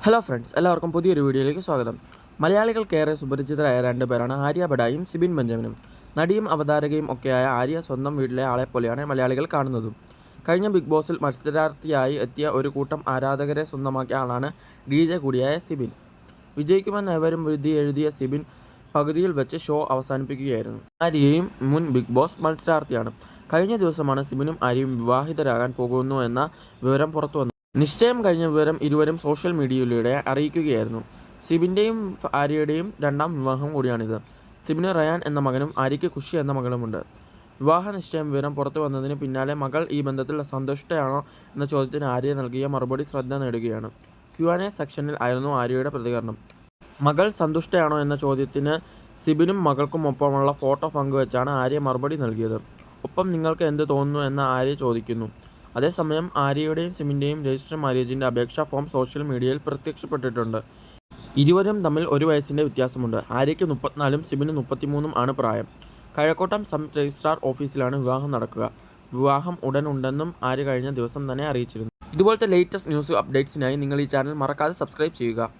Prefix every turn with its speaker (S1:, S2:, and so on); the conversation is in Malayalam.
S1: ഹലോ ഫ്രണ്ട്സ്, എല്ലാവർക്കും പുതിയൊരു വീഡിയോയിലേക്ക് സ്വാഗതം. മലയാളികൾക്കേറെ സുപരിചിതരായ രണ്ടുപേരാണ് ആര്യ ബഡായും സിബിൻ ബെഞ്ചമിനും. നടിയും അവതാരകയും ഒക്കെയായ ആര്യ സ്വന്തം വീട്ടിലെ ആളെപ്പോലെയാണ് മലയാളികൾ കാണുന്നതും. കഴിഞ്ഞ ബിഗ് ബോസിൽ മത്സരാർത്ഥിയായി എത്തിയ ഒരു കൂട്ടം ആരാധകരെ സ്വന്തമാക്കിയ ആളാണ് DJ കൂടിയായ സിബിൻ. വിജയിക്കുമെന്ന് ഏവരും വിധി എഴുതിയ സിബിൻ പകുതിയിൽ വെച്ച് ഷോ അവസാനിപ്പിക്കുകയായിരുന്നു. ആര്യയും മുൻ ബിഗ് ബോസ് മത്സരാർത്ഥിയാണ്. കഴിഞ്ഞ ദിവസമാണ് സിബിനും ആര്യയും വിവാഹിതരാകാൻ പോകുന്നു എന്ന വിവരം പുറത്തുവന്നത്. നിശ്ചയം കഴിഞ്ഞ വിവരം ഇരുവരും സോഷ്യൽ മീഡിയയിലൂടെ അറിയിക്കുകയായിരുന്നു. സിബിൻ്റെയും ആര്യയുടെയും രണ്ടാം വിവാഹം കൂടിയാണിത്. സിബിന് റയാൻ എന്ന മകനും ആര്യയ്ക്ക് ഖുഷി എന്ന മകളുമുണ്ട്. വിവാഹ നിശ്ചയം വിവരം പുറത്തു വന്നതിന് പിന്നാലെ മകൾ ഈ ബന്ധത്തിൽ സന്തുഷ്ടയാണോ എന്ന ചോദ്യത്തിന് ആര്യ നൽകിയ മറുപടി ശ്രദ്ധ നേടുകയാണ്. Q&A സെക്ഷനിൽ ആയിരുന്നു ആര്യയുടെ പ്രതികരണം. മകൾ സന്തുഷ്ടയാണോ എന്ന ചോദ്യത്തിന് സിബിനും മകൾക്കുമൊപ്പമുള്ള ഫോട്ടോ പങ്കുവച്ചാണ് ആര്യ മറുപടി നൽകിയത്. ഒപ്പം നിങ്ങൾക്ക് എന്ത് തോന്നുന്നു എന്ന് ആര്യ ചോദിക്കുന്നു. അതേസമയം ആര്യയുടെയും സിബിൻ്റെയും രജിസ്റ്റർ മാര്യേജിൻ്റെ അപേക്ഷാ ഫോം സോഷ്യൽ മീഡിയയിൽ പ്രത്യക്ഷപ്പെട്ടിട്ടുണ്ട്. ഇരുവരും തമ്മിൽ 1 വയസ്സിൻ്റെ വ്യത്യാസമുണ്ട്. ആര്യയ്ക്ക് 34-ഉം സിബിന് 33-ഉം ആണ് പ്രായം. കഴക്കൂട്ടം സബ് രജിസ്ട്രാർ ഓഫീസിലാണ് വിവാഹം നടക്കുക. വിവാഹം ഉടൻ ഉണ്ടെന്നും ആര്യ കഴിഞ്ഞ ദിവസം തന്നെ അറിയിച്ചിരുന്നു. ഇതുപോലത്തെ ലേറ്റസ്റ്റ് ന്യൂസ് അപ്ഡേറ്റ്സിനായി നിങ്ങൾ ഈ ചാനൽ മറക്കാതെ സബ്സ്ക്രൈബ് ചെയ്യുക.